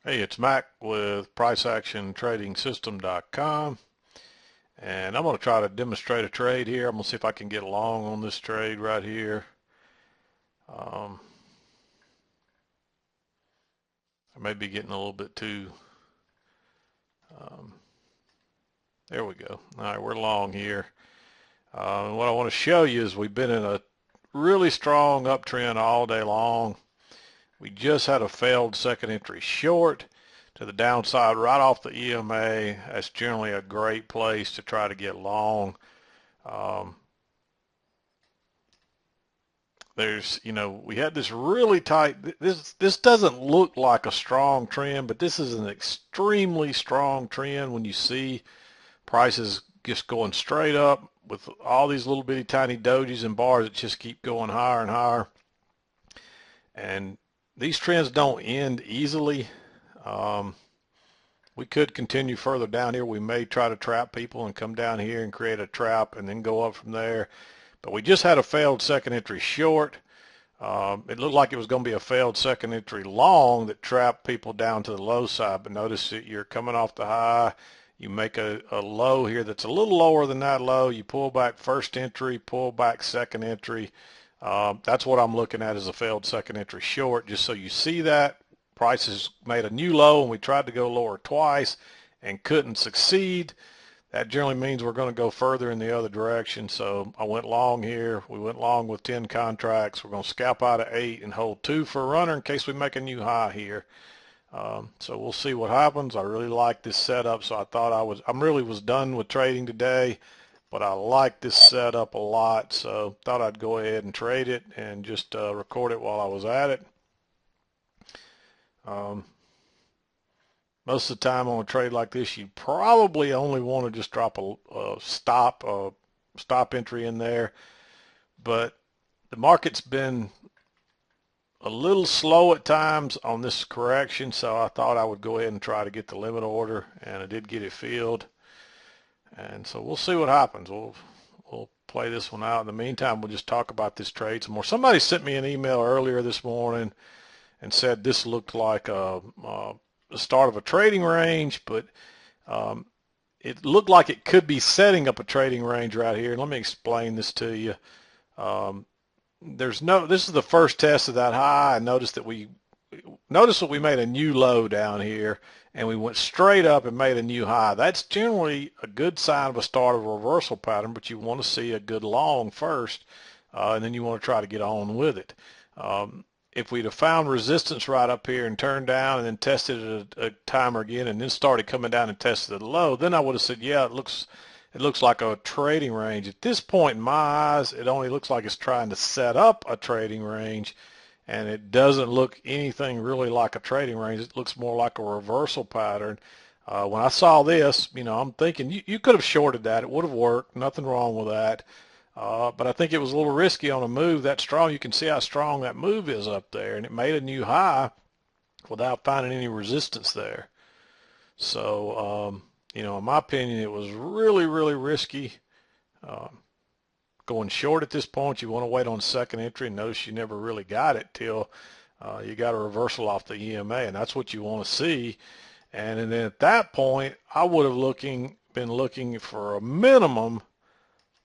Hey, it's Mac with PriceActionTradingSystem.com, and I'm going to try to demonstrate a trade here. I'm going to see if I can get long on this trade right here. I may be getting a little bit too, um, there we go. All right, we're long here. What I want to show you is we've been in a really strong uptrend all day long. We just had a failed second entry short to the downside right off the EMA. That's generally a great place to try to get long. Um, we had this really tight, this doesn't look like a strong trend, but this is an extremely strong trend when you see prices just going straight up with all these little bitty tiny dojis and bars that just keep going higher and higher. And these trends don't end easily. Um, we could continue further down here. We may try to trap people and come down here and create a trap and then go up from there. But we just had a failed second entry short. It looked like it was going to be a failed second entry long that trapped people down to the low side, but notice that you're coming off the high. You make a low here that's a little lower than that low. You pull back first entry, pull back second entry. That's what I'm looking at as a failed second entry short, just so you see that. Prices made a new low, and we tried to go lower twice and couldn't succeed. That generally means we're going to go further in the other direction. So I went long here. We went long with 10 contracts. We're going to scalp out of 8 and hold 2 for a runner in case we make a new high here. So we'll see what happens. I really like this setup, so I really was done with trading today, but I like this setup a lot, so thought I'd go ahead and trade it and just record it while I was at it. Um, Most of the time on a trade like this, you probably only want to just drop a stop entry in there. But the market's been a little slow at times on this correction, so I thought I would go ahead and try to get the limit order, and I did get it filled. And so we'll see what happens. We'll play this one out. In the meantime, we'll just talk about this trade some more. Somebody sent me an email earlier this morning and said this looked like the start of a trading range, but um, it looked like it could be setting up a trading range right here. Let me explain this to you. Um, this is the first test of that high. I noticed that we made a new low down here, and we went straight up and made a new high. That's generally a good sign of a start of a reversal pattern, but you want to see a good long first, and then you want to try to get on with it. If we'd have found resistance right up here and turned down and then tested it a timer again and then started coming down and tested the low, then I would have said, yeah, it looks like a trading range. At this point in my eyes, it only looks like it's trying to set up a trading range, and it doesn't look anything really like a trading range. It looks more like a reversal pattern. When I saw this, I'm thinking you could have shorted that. It would have worked. Nothing wrong with that. But I think it was a little risky on a move that strong. You can see how strong that move is up there, and it made a new high without finding any resistance there. So, in my opinion, it was really, really risky. Um, Going short at this point, you want to wait on second entry, and notice you never really got it till you got a reversal off the EMA, and that's what you want to see. And then at that point, I would have been looking for a minimum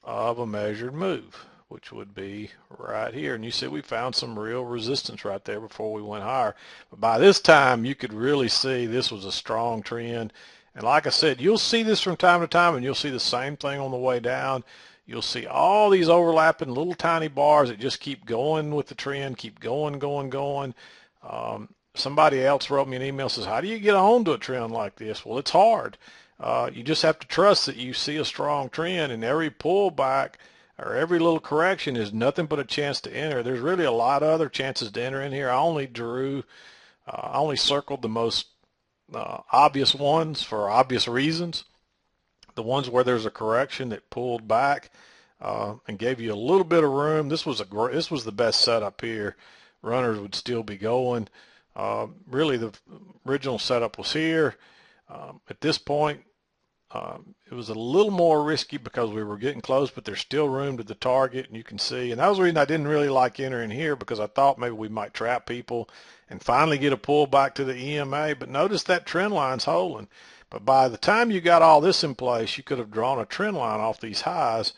of a measured move, which would be right here. And you see we found some real resistance right there before we went higher. But by this time, you could really see this was a strong trend. And like I said, you'll see this from time to time, and you'll see the same thing on the way down. You'll see all these overlapping little tiny bars that just keep going with the trend, keep going, going, going. Somebody else wrote me an email, says, how do you get on to a trend like this? Well, it's hard. You just have to trust that you see a strong trend, and every pullback or every little correction is nothing but a chance to enter. There's really a lot of other chances to enter in here. I only circled the most obvious ones for obvious reasons. The ones where there's a correction that pulled back and gave you a little bit of room. This was the best setup here. Runners would still be going. Really, the original setup was here. At this point, It was a little more risky because we were getting close, but there's still room to the target, and you can see. And that was the reason I didn't really like entering here, because I thought maybe we might trap people and finally get a pull back to the EMA. But notice that trend line's holding. But by the time you got all this in place, you could have drawn a trend line off these highs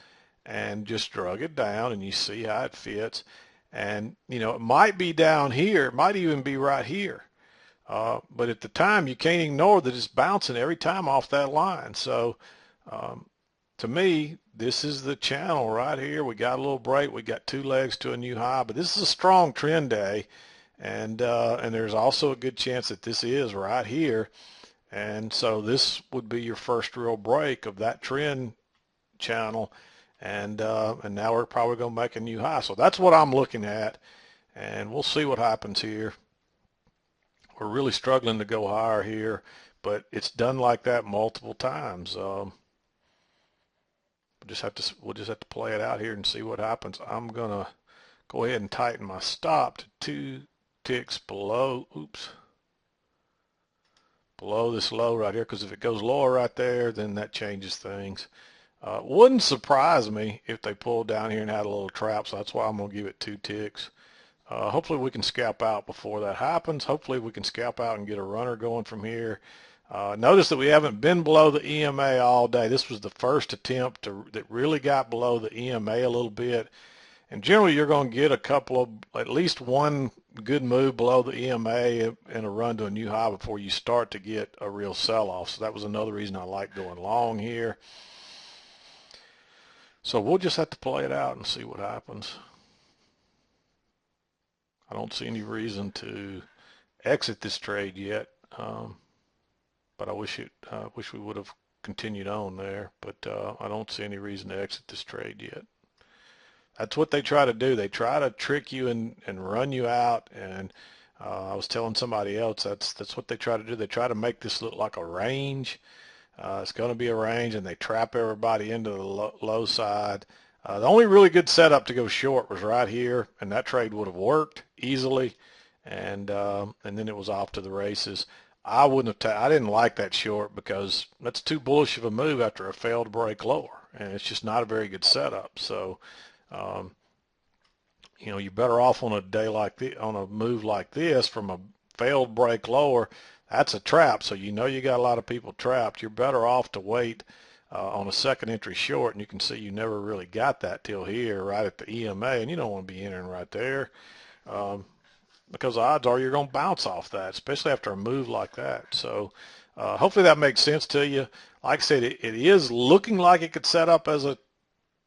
and just drug it down, and you see how it fits. And, you know, it might be down here. It might even be right here. But at the time, you can't ignore that it's bouncing every time off that line. So um, to me, this is the channel right here. We got a little break. We got two legs to a new high, but this is a strong trend day. And there's also a good chance that this is right here. And so this would be your first real break of that trend channel. And now we're probably going to make a new high. So that's what I'm looking at. And we'll see what happens here. We're really struggling to go higher here, but it's done like that multiple times. We'll just have to play it out here and see what happens. I'm gonna go ahead and tighten my stop to 2 ticks below. Oops, below this low right here, because if it goes lower right there, then that changes things. Wouldn't surprise me if they pulled down here and had a little trap, so that's why I'm gonna give it 2 ticks. Hopefully we can scalp out before that happens. Hopefully we can scalp out and get a runner going from here. Notice that we haven't been below the EMA all day. This was the first attempt that really got below the EMA a little bit. And generally you're going to get a couple of, at least one good move below the EMA and a run to a new high before you start to get a real sell-off. So that was another reason I like going long here. So we'll just have to play it out and see what happens. I don't see any reason to exit this trade yet, but I wish we would have continued on there. But I don't see any reason to exit this trade yet. That's what they try to do. They try to trick you and run you out. And I was telling somebody else that's what they try to do. They try to make this look like a range. It's going to be a range, and they trap everybody into the low side. The only really good setup to go short was right here, and that trade would have worked easily, and then it was off to the races. I wouldn't have. I didn't like that short because that's too bullish of a move after a failed break lower, and it's just not a very good setup. So, um, you know, you're better off on a day like on a move like this from a failed break lower. That's a trap, so you know you got a lot of people trapped. You're better off to wait on a second entry short, and you can see you never really got that till here, right at the EMA, and you don't want to be entering right there because the odds are you're going to bounce off that, especially after a move like that. So hopefully that makes sense to you. Like I said, it is looking like it could set up as a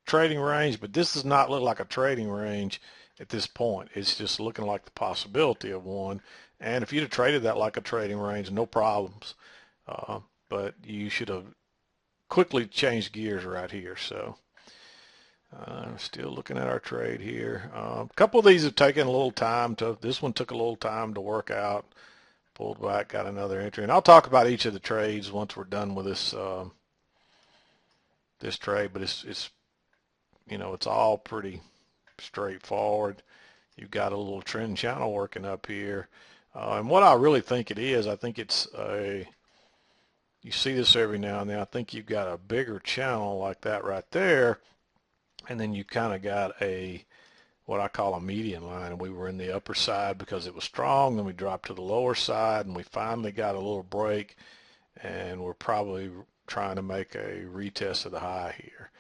trading range, but this does not look like a trading range at this point. It's just looking like the possibility of one. And if you'd have traded that like a trading range, no problems. But you should have quickly changed gears right here. So still looking at our trade here. A couple of these have taken a little time to, this one took a little time to work out. Pulled back, got another entry. And I'll talk about each of the trades once we're done with this this trade, but it's you know, it's all pretty straightforward. You've got a little trend channel working up here. And what I really think it is, I think it's you see this every now and then, I think you've got a bigger channel like that right there, and then you kind of got what I call a median line. We were in the upper side because it was strong, then we dropped to the lower side, and we finally got a little break, and we're probably trying to make a retest of the high here.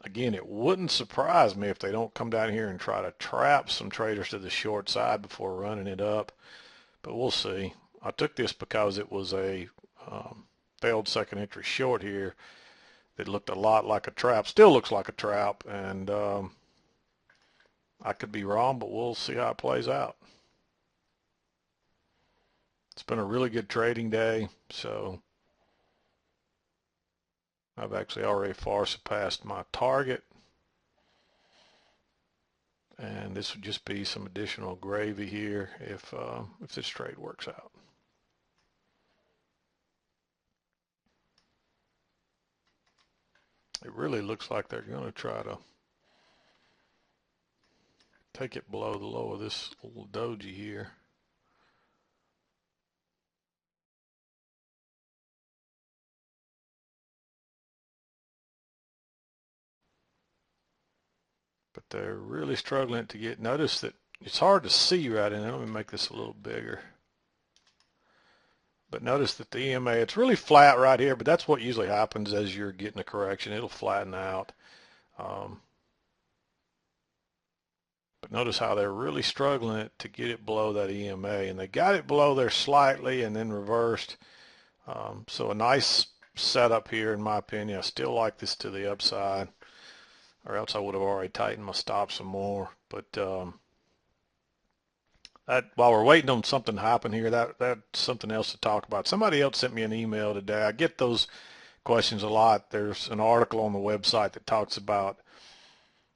Again, it wouldn't surprise me if they don't come down here and try to trap some traders to the short side before running it up, but we'll see. I took this because it was a failed second entry short here that looked a lot like a trap, still looks like a trap, and I could be wrong, but we'll see how it plays out. It's been a really good trading day, so I've actually already far surpassed my target. And this would just be some additional gravy here if this trade works out. It really looks like they're going to try to take it below the low of this little doji here. but they're really struggling to get. Notice that it's hard to see right in there. Let me make this a little bigger. But notice that the EMA, it's really flat right here, but that's what usually happens as you're getting a correction. It'll flatten out. Um, but notice how they're really struggling to get it below that EMA, and they got it below there slightly and then reversed. So a nice setup here, in my opinion. I still like this to the upside, or else I would have already tightened my stop some more. But while we're waiting on something to happen here, that's something else to talk about. Somebody else sent me an email today. I get those questions a lot. There's an article on the website that talks about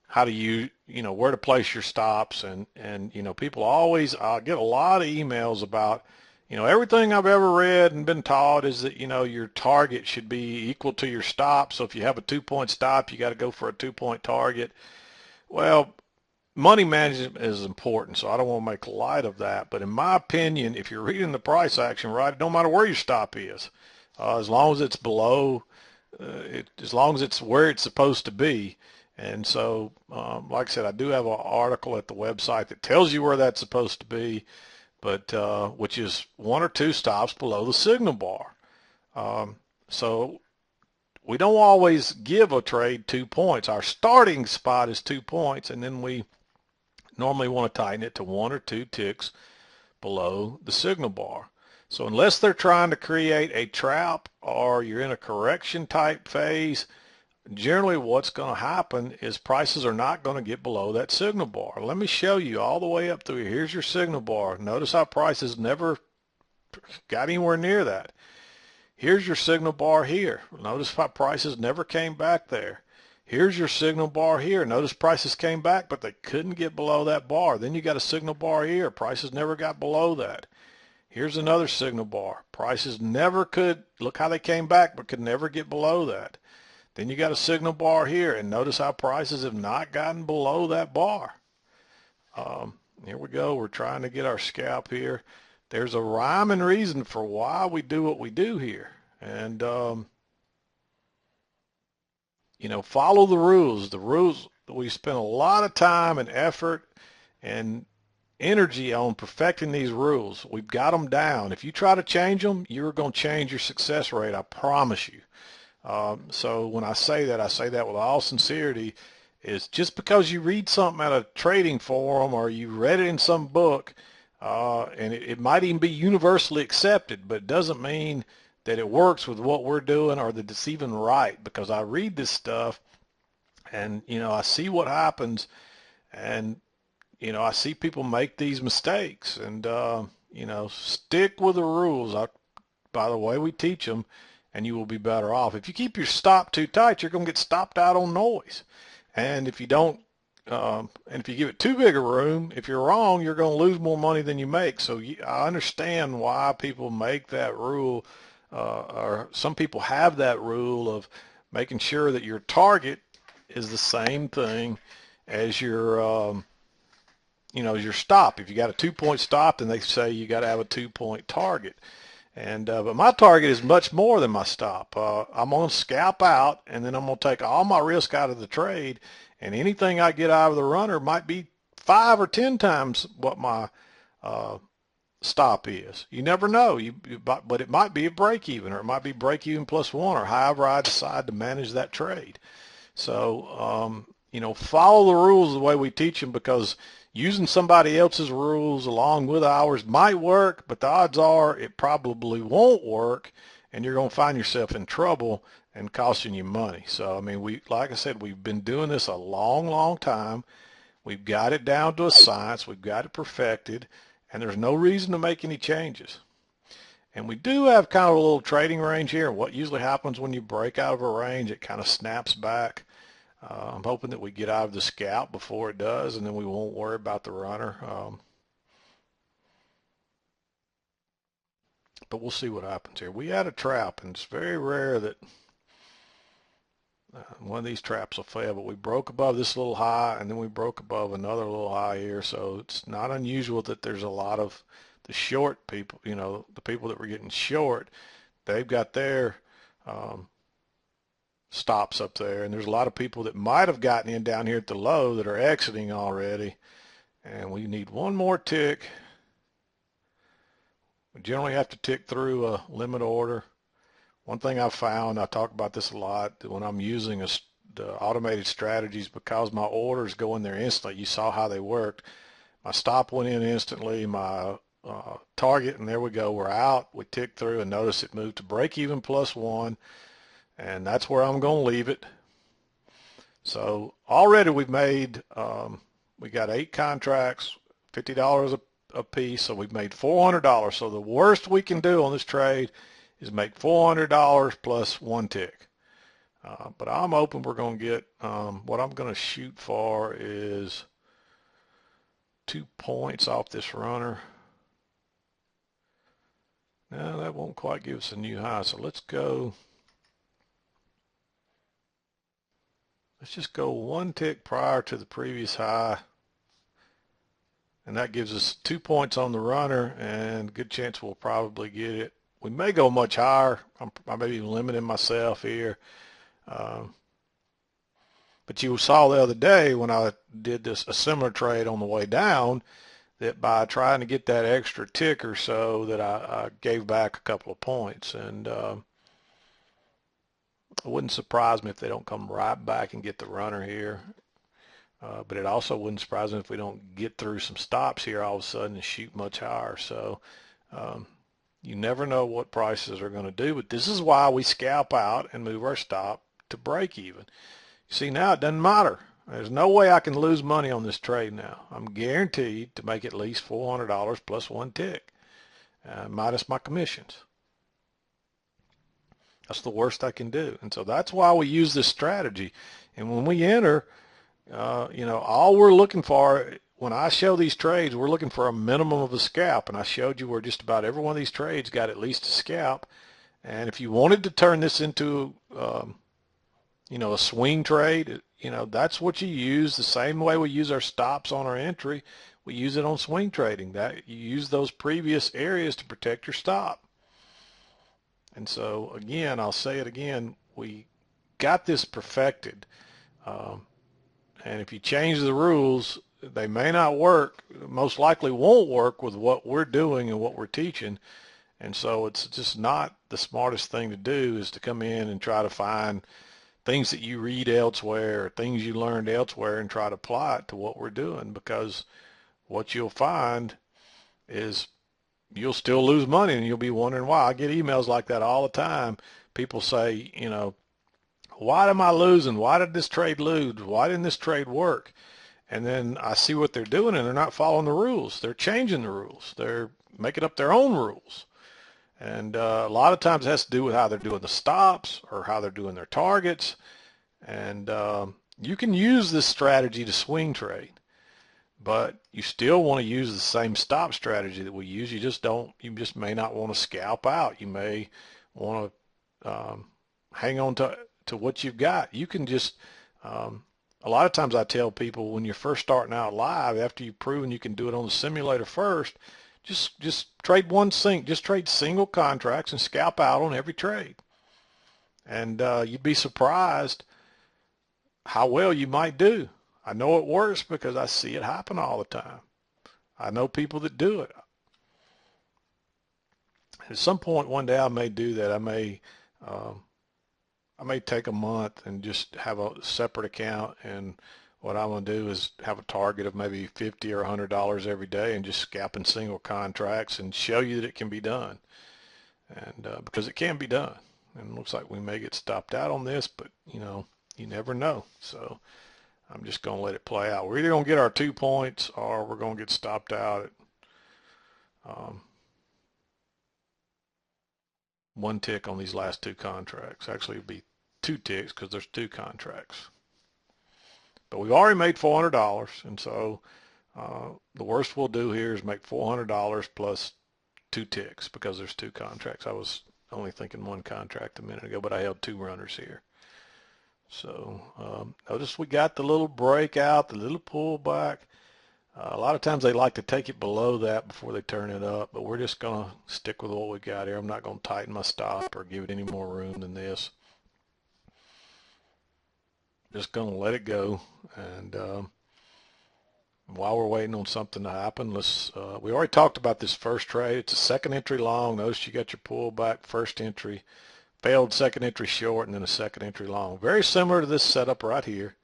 how do you know, where to place your stops, and you know, people always, I get a lot of emails about, you know, everything I've ever read and been taught is that, you know, your target should be equal to your stop. So if you have a 2-point stop, you got to go for a 2-point target. Well, money management is important, so I don't want to make light of that. But in my opinion, if you're reading the price action right, it don't matter where your stop is, as long as it's below, as long as it's where it's supposed to be. And so, like I said, I do have an article at the website that tells you where that's supposed to be, but which is 1 or 2 stops below the signal bar. So we don't always give a trade 2 points. Our starting spot is 2 points, and then we normally want to tighten it to 1 or 2 ticks below the signal bar. So unless they're trying to create a trap or you're in a correction type phase, generally what's going to happen is prices are not going to get below that signal bar. Let me show you all the way up through here. Here's your signal bar. Notice how prices never got anywhere near that. Here's your signal bar here. Notice how prices never came back there. Here's your signal bar here. Notice prices came back, but they couldn't get below that bar. Then you got a signal bar here. Prices never got below that. Here's another signal bar. Prices never could, look how they came back, but could never get below that. Then you got a signal bar here, and notice how prices have not gotten below that bar. Here we go. We're trying to get our scalp here. There's a rhyme and reason for why we do what we do here. And, you know, follow the rules. The rules, we spend a lot of time and effort and energy on perfecting these rules. We've got them down. If you try to change them, you're going to change your success rate. I promise you. So when I say that with all sincerity, is just because you read something at a trading forum or you read it in some book, and it might even be universally accepted, but it doesn't mean that it works with what we're doing or that it's even right, because I read this stuff and, you know, I see what happens, and, you know, I see people make these mistakes, and, you know, stick with the rules. By the way we teach them, and you will be better off. If you keep your stop too tight, you're going to get stopped out on noise. And if you don't, and if you give it too big a room, if you're wrong, you're going to lose more money than you make. So I understand why people make that rule, or some people have that rule of making sure that your target is the same thing as your, you know, your stop. If you got a 2-point stop, then they say you got to have a 2-point target. And but my target is much more than my stop. I'm going to scalp out, and then I'm going to take all my risk out of the trade, and anything I get out of the runner might be 5 or 10 times what my stop is. You never know. But it might be a break even, or it might be break even plus 1, or however I decide to manage that trade. So you know, follow the rules the way we teach them, because using somebody else's rules along with ours might work, but the odds are it probably won't work, and you're going to find yourself in trouble and costing you money. So, I mean, like I said, we've been doing this a long, long time. We've got it down to a science. We've got it perfected, and there's no reason to make any changes. And we do have kind of a little trading range here. What usually happens when you break out of a range, it kind of snaps back. I'm hoping that we get out of the scalp before it does, and then we won't worry about the runner. But we'll see what happens here. We had a trap, and it's very rare that one of these traps will fail, but we broke above this little high, and then we broke above another little high here, so it's not unusual that there's a lot of the short people, you know, the people that were getting short, they've got their stops up there, and there's a lot of people that might have gotten in down here at the low that are exiting already, and we need one more tick. We generally have to tick through a limit order. One thing I've found, I talk about this a lot, that when I'm using the automated strategies, because my orders go in there instantly, you saw how they worked. My stop went in instantly, my target, and there we go, we're out. We tick through, and notice it moved to break even +1, and that's where I'm going to leave it. So already we've made, we got 8 contracts, $50 a piece, so we've made $400. So the worst we can do on this trade is make $400 plus 1 tick. But I'm hoping we're going to get, what I'm going to shoot for is 2 points off this runner. No, that won't quite give us a new high, so let's just go 1 tick prior to the previous high, and that gives us 2 points on the runner, and good chance we'll probably get it. We may go much higher. I may be limiting myself here. But you saw the other day when I did a similar trade on the way down, that by trying to get that extra tick or so that I gave back a couple of points. And it wouldn't surprise me if they don't come right back and get the runner here. But it also wouldn't surprise me if we don't get through some stops here all of a sudden and shoot much higher. So you never know what prices are going to do, but this is why we scalp out and move our stop to break even. You see, now it doesn't matter. There's no way I can lose money on this trade now. I'm guaranteed to make at least $400 plus 1 tick, minus my commissions. That's the worst I can do. And so that's why we use this strategy. And when we enter, all we're looking for, when I show these trades, we're looking for a minimum of a scalp. And I showed you where just about every one of these trades got at least a scalp. And if you wanted to turn this into, a swing trade, that's what you use. The same way we use our stops on our entry, we use it on swing trading. That you use those previous areas to protect your stop. And so again, I'll say it again, we got this perfected. And if you change the rules, they may not work, most likely won't work with what we're doing and what we're teaching. And so it's just not the smartest thing to do, is to come in and try to find things that you read elsewhere or things you learned elsewhere and try to apply it to what we're doing, because what you'll find is you'll still lose money and you'll be wondering why. I get emails like that all the time. People say, why am I losing? Why did this trade lose? Why didn't this trade work? And then I see what they're doing, and they're not following the rules. They're changing the rules. They're making up their own rules. And a lot of times it has to do with how they're doing the stops or how they're doing their targets. And you can use this strategy to swing trade, but you still want to use the same stop strategy that we use. You just may not want to scalp out. You may want to hang on to what you've got. You can just, a lot of times I tell people, when you're first starting out live, after you've proven you can do it on the simulator first, just trade just trade single contracts and scalp out on every trade. And you'd be surprised how well you might do. I know it works because I see it happen all the time. I know people that do it. At some point one day I may do that. I may take a month and just have a separate account, and what I'm going to do is have a target of maybe $50 or $100 every day and just scalping single contracts and show you that it can be done. And because it can be done. And it looks like we may get stopped out on this, but you never know. So I'm just going to let it play out. We're either going to get our 2 points or we're going to get stopped out at 1 tick on these last 2 contracts. Actually, it'd be 2 ticks because there's 2 contracts. But we've already made $400, and so the worst we'll do here is make $400 plus 2 ticks because there's 2 contracts. I was only thinking 1 contract a minute ago, but I held 2 runners here. So notice we got the little breakout, the little pullback. A lot of times they like to take it below that before they turn it up, but we're just going to stick with what we got here. I'm not going to tighten my stop or give it any more room than this. just going to let it go. And while we're waiting on something to happen, we already talked about this first trade. It's a second entry long. Notice you got your pullback, first entry, failed second entry short, and then a second entry long. Very similar to this setup right here.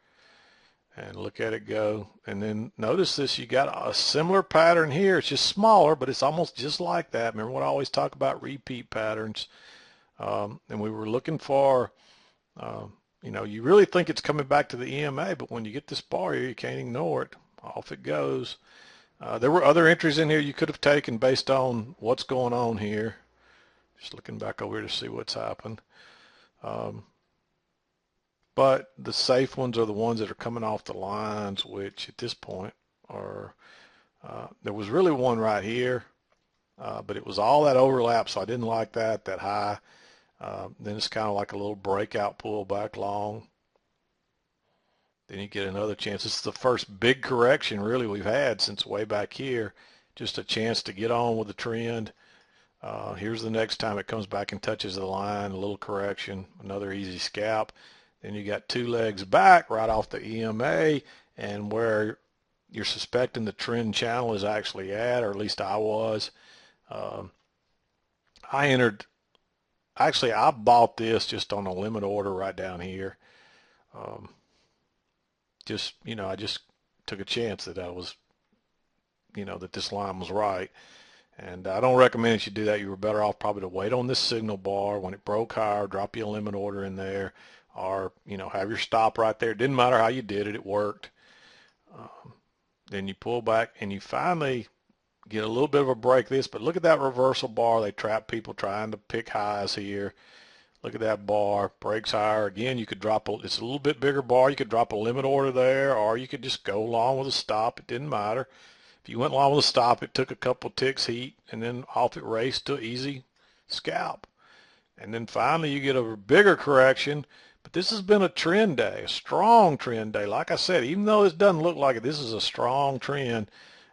And look at it go. And then notice this, you got a similar pattern here. It's just smaller, but it's almost just like that. Remember what I always talk about, repeat patterns. And we were looking for, you really think it's coming back to the EMA, but when you get this bar here, you can't ignore it. Off it goes. There were other entries in here you could have taken based on what's going on here. Just looking back over here to see what's happened. But the safe ones are the ones that are coming off the lines, which at this point are, there was really one right here, but it was all that overlap, so I didn't like that high. Then it's kind of like a little breakout pullback long. Then you get another chance. This is the first big correction really we've had since way back here. Just a chance to get on with the trend. Here's the next time it comes back and touches the line, a little correction, another easy scalp. Then you got two legs back right off the EMA, and where you're suspecting the trend channel is actually at, or at least I was. I entered, actually I bought this just on a limit order right down here. I just took a chance that I was, that this line was right. And I don't recommend that you do that. You were better off probably to wait on this signal bar. When it broke higher, drop you a limit order in there, or have your stop right there. It didn't matter how you did it, it worked. Then you pull back and you finally get a little bit of a break this, but look at that reversal bar. They trap people trying to pick highs here. Look at that bar, breaks higher. Again, you could drop it's a little bit bigger bar. You could drop a limit order there, or you could just go along with a stop. It didn't matter. If you went along with a stop, it took a couple ticks heat, and then off it raced to easy scalp. And then finally you get a bigger correction, but this has been a trend day, a strong trend day. Like I said, even though this doesn't look like it, this is a strong trend,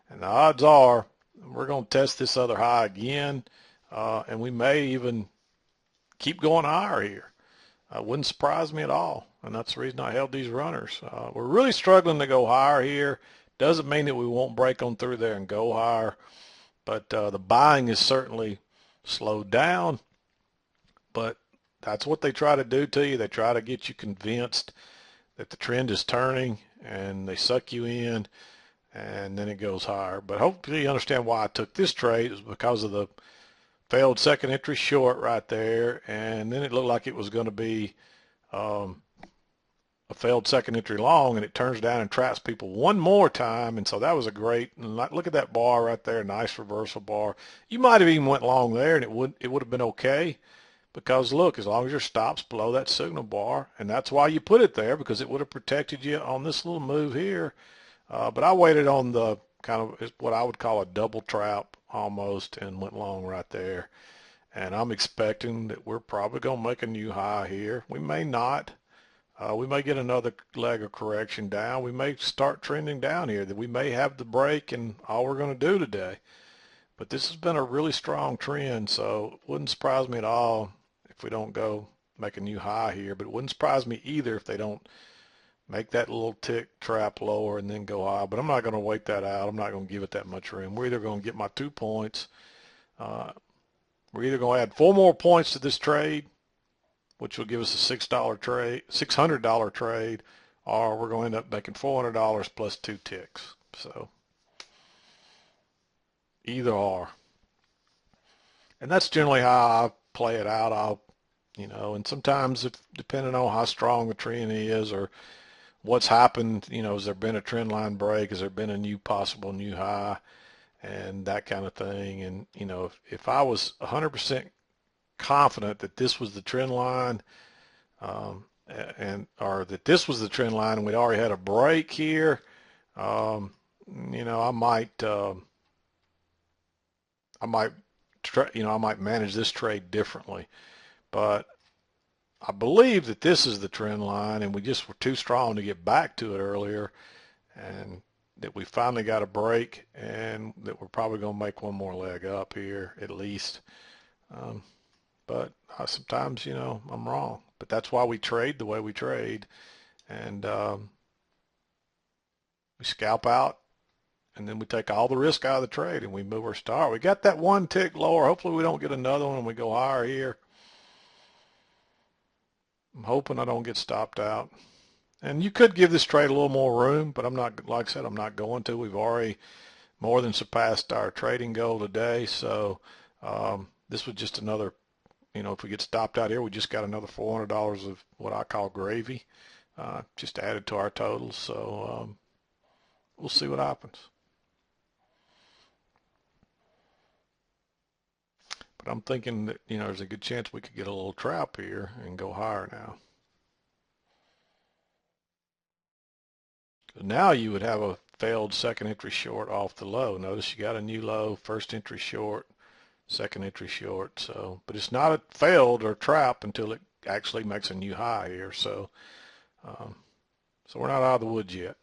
and the odds are we're going to test this other high again, and we may even keep going higher here. Wouldn't surprise me at all, and that's the reason I held these runners. We're really struggling to go higher here. Doesn't mean that we won't break on through there and go higher, but the buying is certainly slowed down. But that's what they try to do to you. They try to get you convinced that the trend is turning, and they suck you in, and then it goes higher. But hopefully you understand why I took this trade. It was because of the failed second entry short right there, and then it looked like it was going to be a failed second entry long, and it turns down and traps people one more time. And so that was a great, look at that bar right there, nice reversal bar. You might have even went long there, and it would have been okay. Because look, as long as your stop's below that signal bar, and that's why you put it there, because it would have protected you on this little move here. But I waited on the kind of what I would call a double trap almost, and went long right there. And I'm expecting that we're probably going to make a new high here. We may not. We may get another leg of correction down. We may start trending down here. That we may have the break and all we're going to do today. But this has been a really strong trend, so it wouldn't surprise me at all if we don't go make a new high here. But it wouldn't surprise me either if they don't make that little tick trap lower and then go high. But I'm not going to wait that out. I'm not going to give it that much room. We're either going to get my 2 points. We're either going to add 4 more points to this trade, which will give us a $6 trade, $600 trade, or we're going to end up making $400 plus 2 ticks. So either or. And that's generally how I play it out. And sometimes if, depending on how strong the trend is or what's happened, has there been a trend line break? Has there been a possible new high and that kind of thing? And, if I was 100% confident that this was the trend line, or that this was the trend line and we'd already had a break here, I might, I might manage this trade differently. But I believe that this is the trend line, and we just were too strong to get back to it earlier, and that we finally got a break, and that we're probably going to make one more leg up here at least. But sometimes, I'm wrong. But that's why we trade the way we trade, and we scalp out, and then we take all the risk out of the trade and we move our start. We got that one tick lower. Hopefully we don't get another one and we go higher here. I'm hoping I don't get stopped out. And you could give this trade a little more room, but I'm not, like I said, I'm not going to. We've already more than surpassed our trading goal today. So this was just another, if we get stopped out here, we just got another $400 of what I call gravy, just added to our totals. So we'll see what happens. But I'm thinking that, there's a good chance we could get a little trap here and go higher now. Now you would have a failed second entry short off the low. Notice you got a new low, first entry short, second entry short. So, but it's not a failed or trap until it actually makes a new high here. So, um, so we're not out of the woods yet.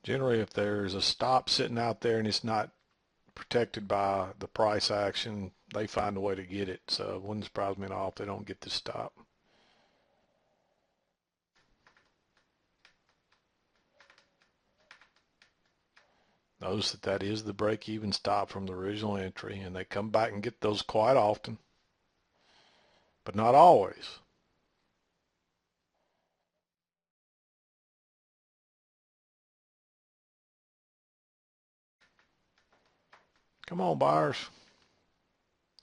Generally, if there's a stop sitting out there and it's not protected by the price action, they find a way to get it. So it wouldn't surprise me at all if they don't get the stop. Notice that that is the break-even stop from the original entry, and they come back and get those quite often, but not always. Come on, buyers.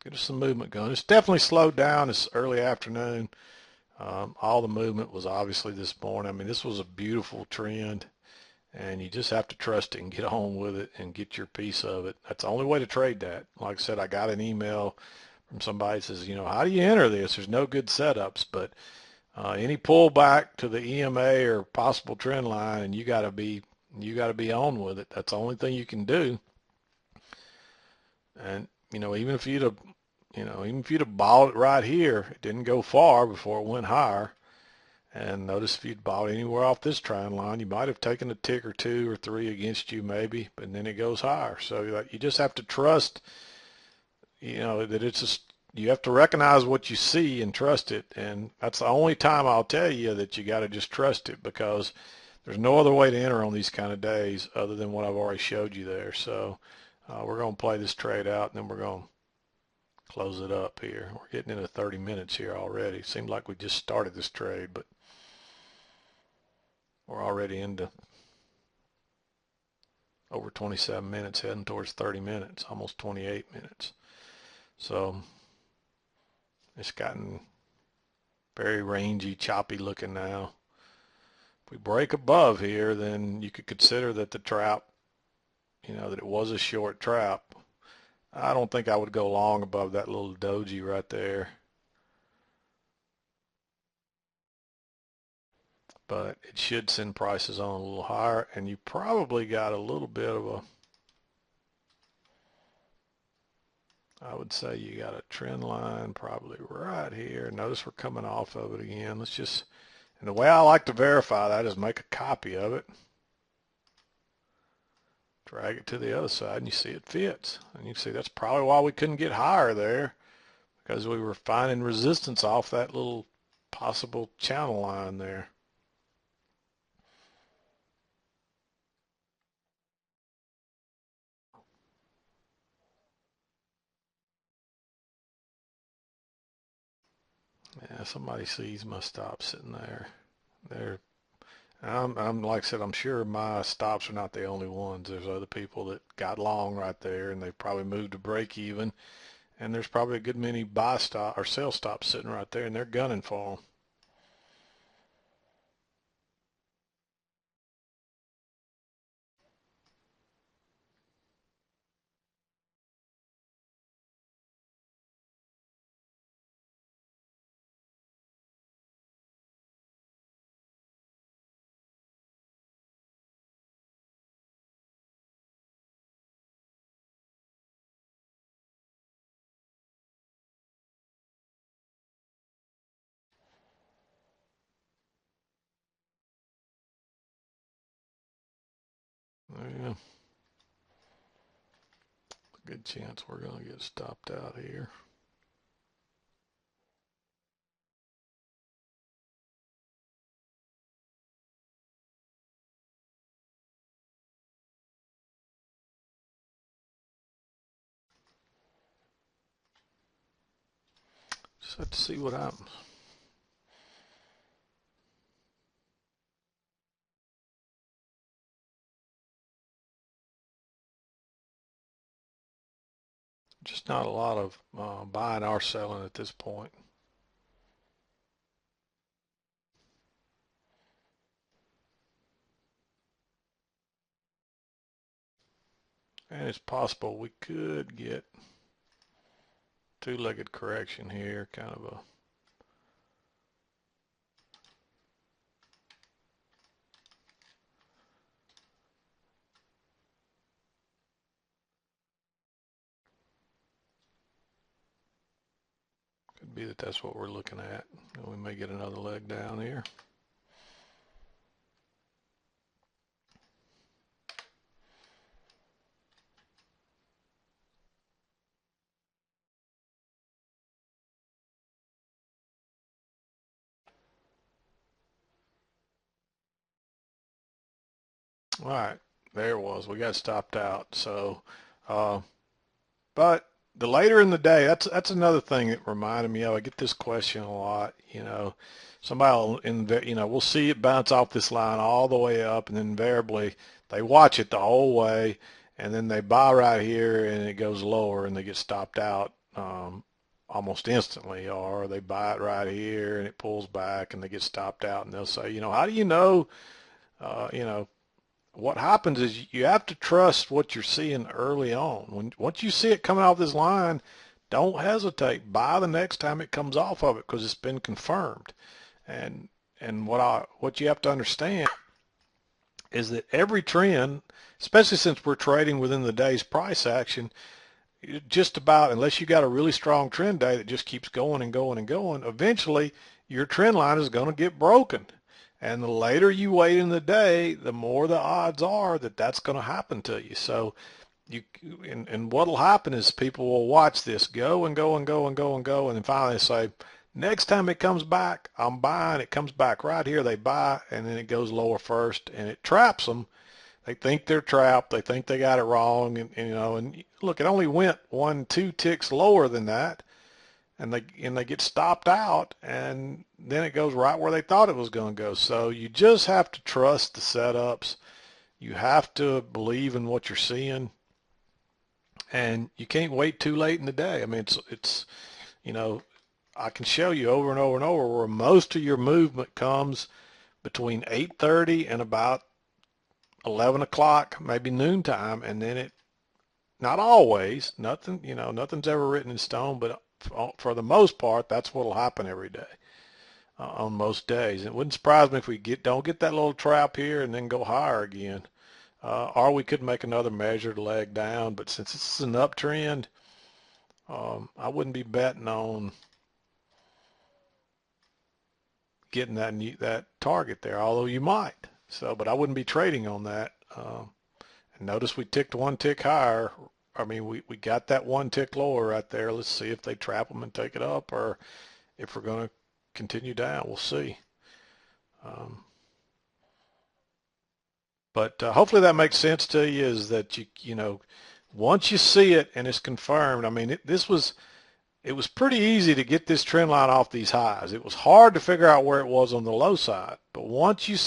Get us some movement going. It's definitely slowed down. It's early afternoon. All the movement was obviously this morning. I mean, this was a beautiful trend, and you just have to trust it and get on with it and get your piece of it. That's the only way to trade that. Like I said, I got an email from somebody that says, how do you enter this? There's no good setups, but any pullback to the EMA or possible trend line, and you got to be on with it. That's the only thing you can do. And even if you'd have bought it right here, it didn't go far before it went higher. And notice if you'd bought anywhere off this trend line, you might have taken a tick or two or three against you maybe, but then it goes higher. So you just have to trust, that it's just, you have to recognize what you see and trust it. And that's the only time I'll tell you that you got to just trust it, because there's no other way to enter on these kind of days other than what I've already showed you there. So we're going to play this trade out, and then we're going to close it up here. We're getting into 30 minutes here already. Seems like we just started this trade, but we're already into over 27 minutes, heading towards 30 minutes, almost 28 minutes. So it's gotten very rangy, choppy looking now. If we break above here, then you could consider that the trap, that it was a short trap. I don't think I would go long above that little doji right there. But it should send prices on a little higher, and you probably got a little bit of a, I would say you got a trend line probably right here. Notice we're coming off of it again. And the way I like to verify that is make a copy of it, drag it to the other side, and you see it fits. And you see that's probably why we couldn't get higher there, because we were finding resistance off that little possible channel line there. Yeah, somebody sees my stop sitting there. There. I'm like I said, I'm sure my stops are not the only ones. There's other people that got long right there, and they probably moved to break even. And there's probably a good many buy stop or sell stops sitting right there, and they're gunning for them. Yeah. Good chance we're going to get stopped out here. Just have to see what happens. Just not a lot of buying or selling at this point. And it's possible we could get two-legged correction here, kind of a could be that that's what we're looking at. And we may get another leg down here. All right, there it was. We got stopped out. So, uh, but the later in the day, that's another thing that reminded me of. I get this question a lot. Somebody will we'll see it bounce off this line all the way up, and then invariably they watch it the whole way, and then they buy right here, and it goes lower, and they get stopped out almost instantly, or they buy it right here, and it pulls back, and they get stopped out, and they'll say, how do you know, uh, you know, what happens is you have to trust what you're seeing early on. Once you see it coming off this line, don't hesitate. Buy the next time it comes off of it because it's been confirmed. And what you have to understand is that every trend, especially since we're trading within the day's price action, just about unless you got a really strong trend day that just keeps going and going and going, eventually your trend line is going to get broken. And the later you wait in the day, the more the odds are that that's going to happen to you. So and what'll happen is people will watch this go and go and go and go and go, and then finally say, next time it comes back, I'm buying. It comes back right here, they buy, and then it goes lower first, and it traps them. They think they're trapped. They think they got it wrong, and look, it only went 1, 2 ticks lower than that, and they get stopped out, and then it goes right where they thought it was going to go. So you just have to trust the setups. You have to believe in what you're seeing, and you can't wait too late in the day. I mean, it's I can show you over and over and over where most of your movement comes between 8:30 and about 11 o'clock, maybe noontime, and then not always, nothing's ever written in stone, but for the most part, that's what will happen every day on most days. It wouldn't surprise me if we don't get that little trap here and then go higher again. Or we could make another measured leg down, but since this is an uptrend, I wouldn't be betting on getting that target there, although you might. So, but I wouldn't be trading on that. And notice we ticked one tick higher. I mean, we got that one tick lower right there. Let's see if they trap them and take it up, or if we're going to continue down. We'll see. Um, but hopefully that makes sense to you. Is that once you see it and it's confirmed. I mean, it was pretty easy to get this trend line off these highs. It was hard to figure out where it was on the low side. But once you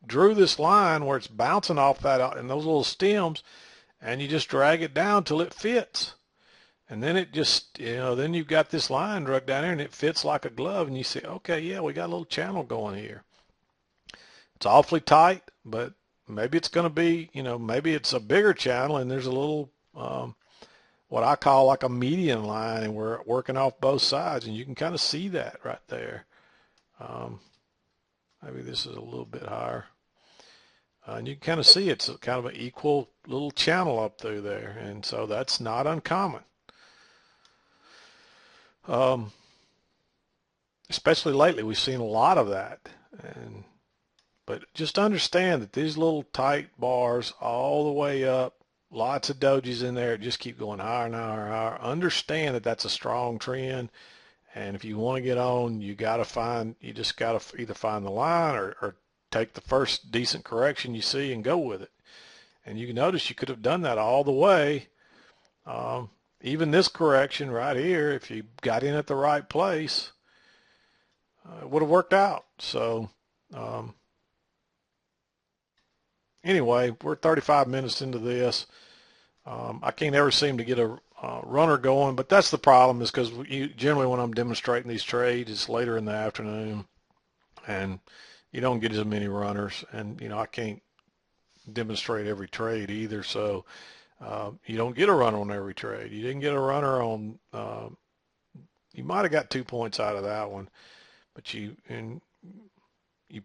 drew this line where it's bouncing off that and those little stems, and you just drag it down till it fits. And then it just, then you've got this line drug down here and it fits like a glove, and you say, okay, yeah, we got a little channel going here. It's awfully tight, but maybe it's going to be, maybe it's a bigger channel and there's a little, what I call like a median line, and we're working off both sides, and you can kind of see that right there. Maybe this is a little bit higher. And you can kind of see it's kind of an equal little channel up through there, and so that's not uncommon. Especially lately, we've seen a lot of that. But just understand that these little tight bars all the way up, lots of dojis in there. Just keep going higher and higher and higher. Understand that that's a strong trend. And if you want to get on, you just got to either find the line or take the first decent correction you see and go with it. And you can notice you could have done that all the way. Even this correction right here, if you got in at the right place, it would have worked out. So anyway, we're 35 minutes into this. I can't ever seem to get a runner going, but that's the problem, is because generally when I'm demonstrating these trades, it's later in the afternoon, and you don't get as many runners, and I can't demonstrate every trade either, so you don't get a runner on every trade. You didn't get a runner on. You might have got 2 points out of that one, but you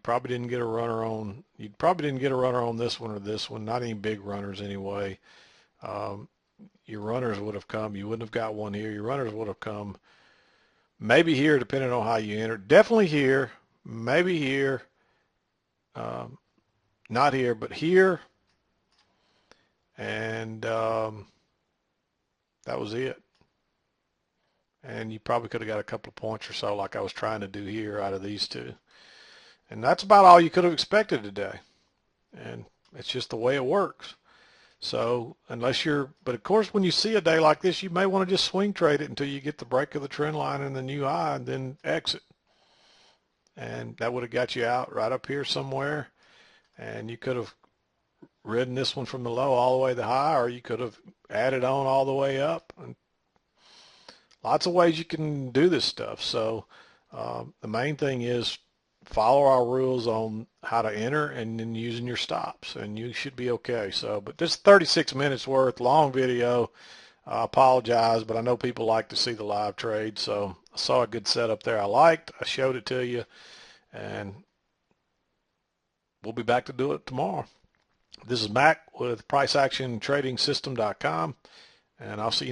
probably didn't get a runner on. You probably didn't get a runner on this one or this one. Not any big runners anyway. Your runners would have come. You wouldn't have got one here. Your runners would have come maybe here, depending on how you enter. Definitely here, maybe here, not here, but here, and that was it. And you probably could have got a couple of points or so like I was trying to do here out of these two. And that's about all you could have expected today. And it's just the way it works. So but of course, when you see a day like this, you may want to just swing trade it until you get the break of the trend line and the new high, and then exit. And that would have got you out right up here somewhere. And you could have ridden this one from the low all the way to the high, or you could have added on all the way up. And lots of ways you can do this stuff. So the main thing is follow our rules on how to enter and then using your stops, and you should be okay. So, but this is 36 minutes worth, long video. I apologize, but I know people like to see the live trade. So I saw a good setup there I liked. I showed it to you, and we'll be back to do it tomorrow. This is Mac with PriceActionTradingSystem.com, and I'll see you